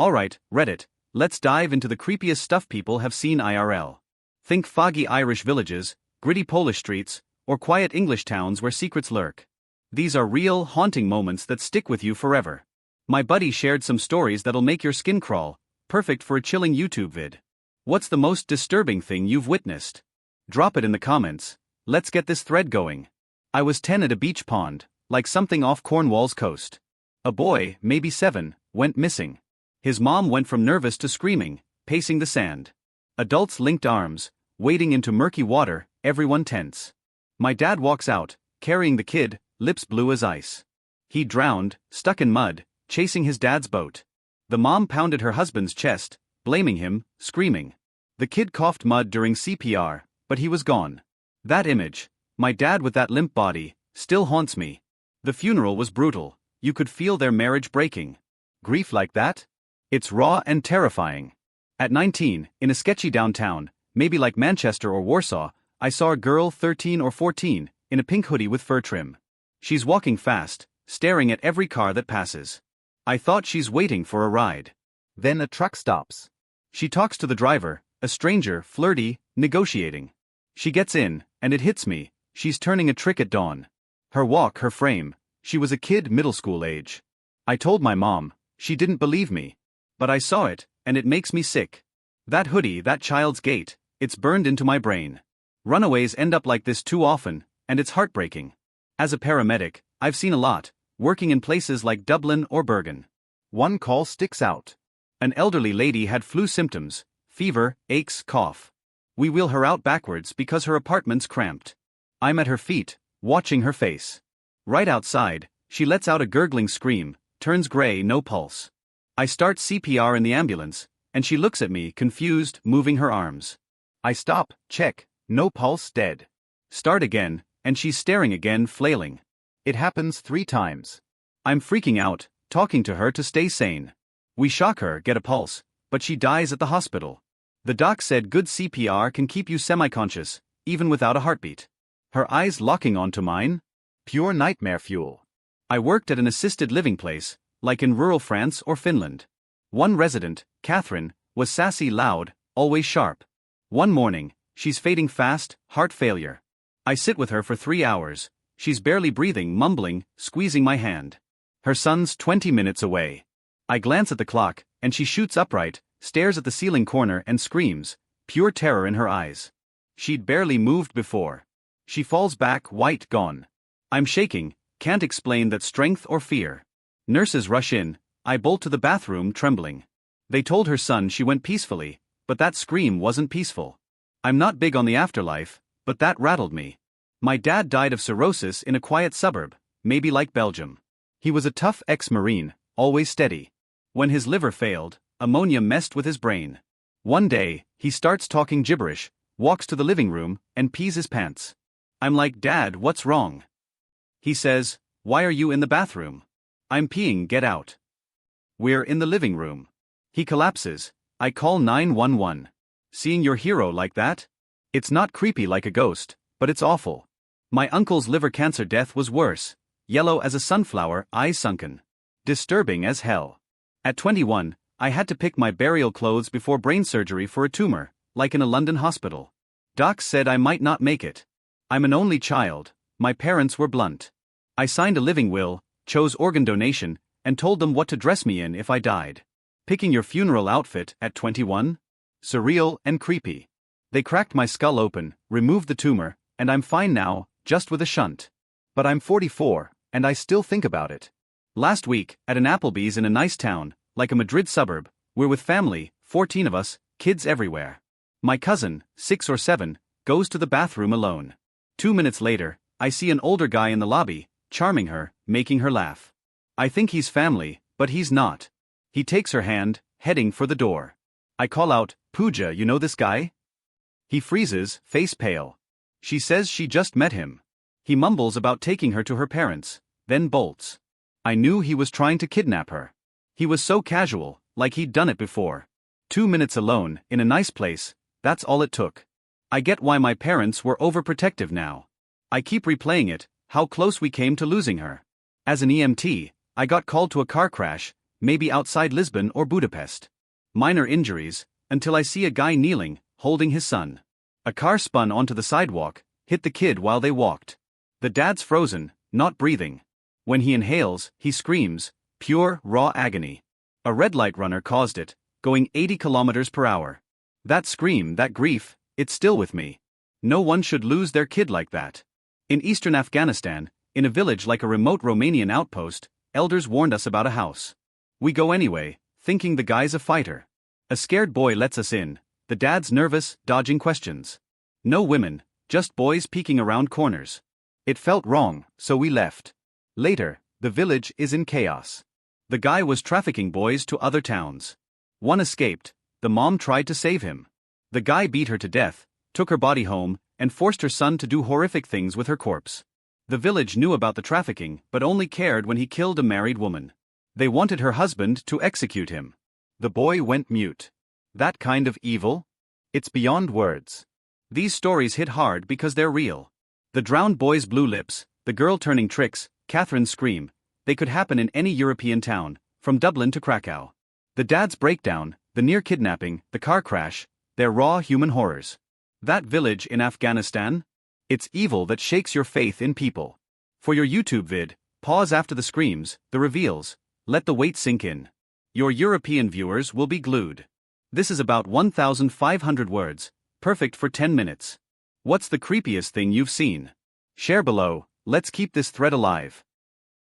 Alright, Reddit, let's dive into the creepiest stuff people have seen IRL. Think foggy Irish villages, gritty Polish streets, or quiet English towns where secrets lurk. These are real, haunting moments that stick with you forever. My buddy shared some stories that'll make your skin crawl, perfect for a chilling YouTube vid. What's the most disturbing thing you've witnessed? Drop it in the comments. Let's get this thread going. I was 10 at a beach pond, like something off Cornwall's coast. A boy, maybe 7, went missing. His mom went from nervous to screaming, pacing the sand. Adults linked arms, wading into murky water, everyone tense. My dad walks out, carrying the kid, lips blue as ice. He drowned, stuck in mud, chasing his dad's boat. The mom pounded her husband's chest, blaming him, screaming. The kid coughed mud during CPR, but he was gone. That image, my dad with that limp body, still haunts me. The funeral was brutal, you could feel their marriage breaking. Grief like that? It's raw and terrifying. At 19, in a sketchy downtown, maybe like Manchester or Warsaw, I saw a girl 13 or 14, in a pink hoodie with fur trim. She's walking fast, staring at every car that passes. I thought she's waiting for a ride. Then a truck stops. She talks to the driver, a stranger, flirty, negotiating. She gets in, and it hits me, she's turning a trick at dawn. Her walk, her frame, she was a kid middle school age. I told my mom, she didn't believe me. But I saw it, and it makes me sick. That hoodie, that child's gait, it's burned into my brain. Runaways end up like this too often, and it's heartbreaking. As a paramedic, I've seen a lot, working in places like Dublin or Bergen. One call sticks out. An elderly lady had flu symptoms, fever, aches, cough. We wheel her out backwards because her apartment's cramped. I'm at her feet, watching her face. Right outside, she lets out a gurgling scream, turns gray, no pulse. I start CPR in the ambulance, and she looks at me, confused, moving her arms. I stop, check, no pulse, dead. Start again, and she's staring again, flailing. It happens 3 times. I'm freaking out, talking to her to stay sane. We shock her, get a pulse, but she dies at the hospital. The doc said good CPR can keep you semi-conscious, even without a heartbeat. Her eyes locking onto mine? Pure nightmare fuel. I worked at an assisted living place, like in rural France or Finland. One resident, Catherine, was sassy, loud, always sharp. One morning, she's fading fast, heart failure. I sit with her for 3 hours, she's barely breathing, mumbling, squeezing my hand. Her son's 20 minutes away. I glance at the clock, and she shoots upright, stares at the ceiling corner and screams, pure terror in her eyes. She'd barely moved before. She falls back, white, gone. I'm shaking, can't explain that strength or fear. Nurses rush in, I bolt to the bathroom, trembling. They told her son she went peacefully, but that scream wasn't peaceful. I'm not big on the afterlife, but that rattled me. My dad died of cirrhosis in a quiet suburb, maybe like Belgium. He was a tough ex-Marine, always steady. When his liver failed, ammonia messed with his brain. One day, he starts talking gibberish, walks to the living room, and pees his pants. I'm like, Dad, what's wrong? He says, why are you in the bathroom? I'm peeing, get out. We're in the living room. He collapses. I call 911. Seeing your hero like that? It's not creepy like a ghost, but it's awful. My uncle's liver cancer death was worse. Yellow as a sunflower, eyes sunken. Disturbing as hell. At 21, I had to pick my burial clothes before brain surgery for a tumor, like in a London hospital. Docs said I might not make it. I'm an only child, my parents were blunt. I signed a living will, chose organ donation, and told them what to dress me in if I died. Picking your funeral outfit at 21? Surreal and creepy. They cracked my skull open, removed the tumor, and I'm fine now, just with a shunt. But I'm 44, and I still think about it. Last week, at an Applebee's in a nice town, like a Madrid suburb, we're with family, 14 of us, kids everywhere. My cousin, 6 or 7, goes to the bathroom alone. 2 minutes later, I see an older guy in the lobby, charming her, making her laugh. I think he's family, but he's not. He takes her hand, heading for the door. I call out, Pooja, you know this guy? He freezes, face pale. She says she just met him. He mumbles about taking her to her parents, then bolts. I knew he was trying to kidnap her. He was so casual, like he'd done it before. 2 minutes alone, in a nice place, that's all it took. I get why my parents were overprotective now. I keep replaying it, how close we came to losing her. As an EMT, I got called to a car crash, maybe outside Lisbon or Budapest. Minor injuries, until I see a guy kneeling, holding his son. A car spun onto the sidewalk, hit the kid while they walked. The dad's frozen, not breathing. When he inhales, he screams, pure, raw agony. A red light runner caused it, going 80 kilometers per hour. That scream, that grief, it's still with me. No one should lose their kid like that. In eastern Afghanistan, in a village like a remote Romanian outpost, elders warned us about a house. We go anyway, thinking the guy's a fighter. A scared boy lets us in, the dad's nervous, dodging questions. No women, just boys peeking around corners. It felt wrong, so we left. Later, the village is in chaos. The guy was trafficking boys to other towns. One escaped, the mom tried to save him. The guy beat her to death, took her body home, and forced her son to do horrific things with her corpse. The village knew about the trafficking but only cared when he killed a married woman. They wanted her husband to execute him. The boy went mute. That kind of evil? It's beyond words. These stories hit hard because they're real. The drowned boy's blue lips, the girl turning tricks, Catherine's scream, they could happen in any European town, from Dublin to Krakow. The dad's breakdown, the near kidnapping, the car crash, they're raw human horrors. That village in Afghanistan? It's evil that shakes your faith in people. For your YouTube vid, pause after the screams, the reveals, let the weight sink in. Your European viewers will be glued. This is about 1,500 words, perfect for 10 minutes. What's the creepiest thing you've seen? Share below, let's keep this thread alive.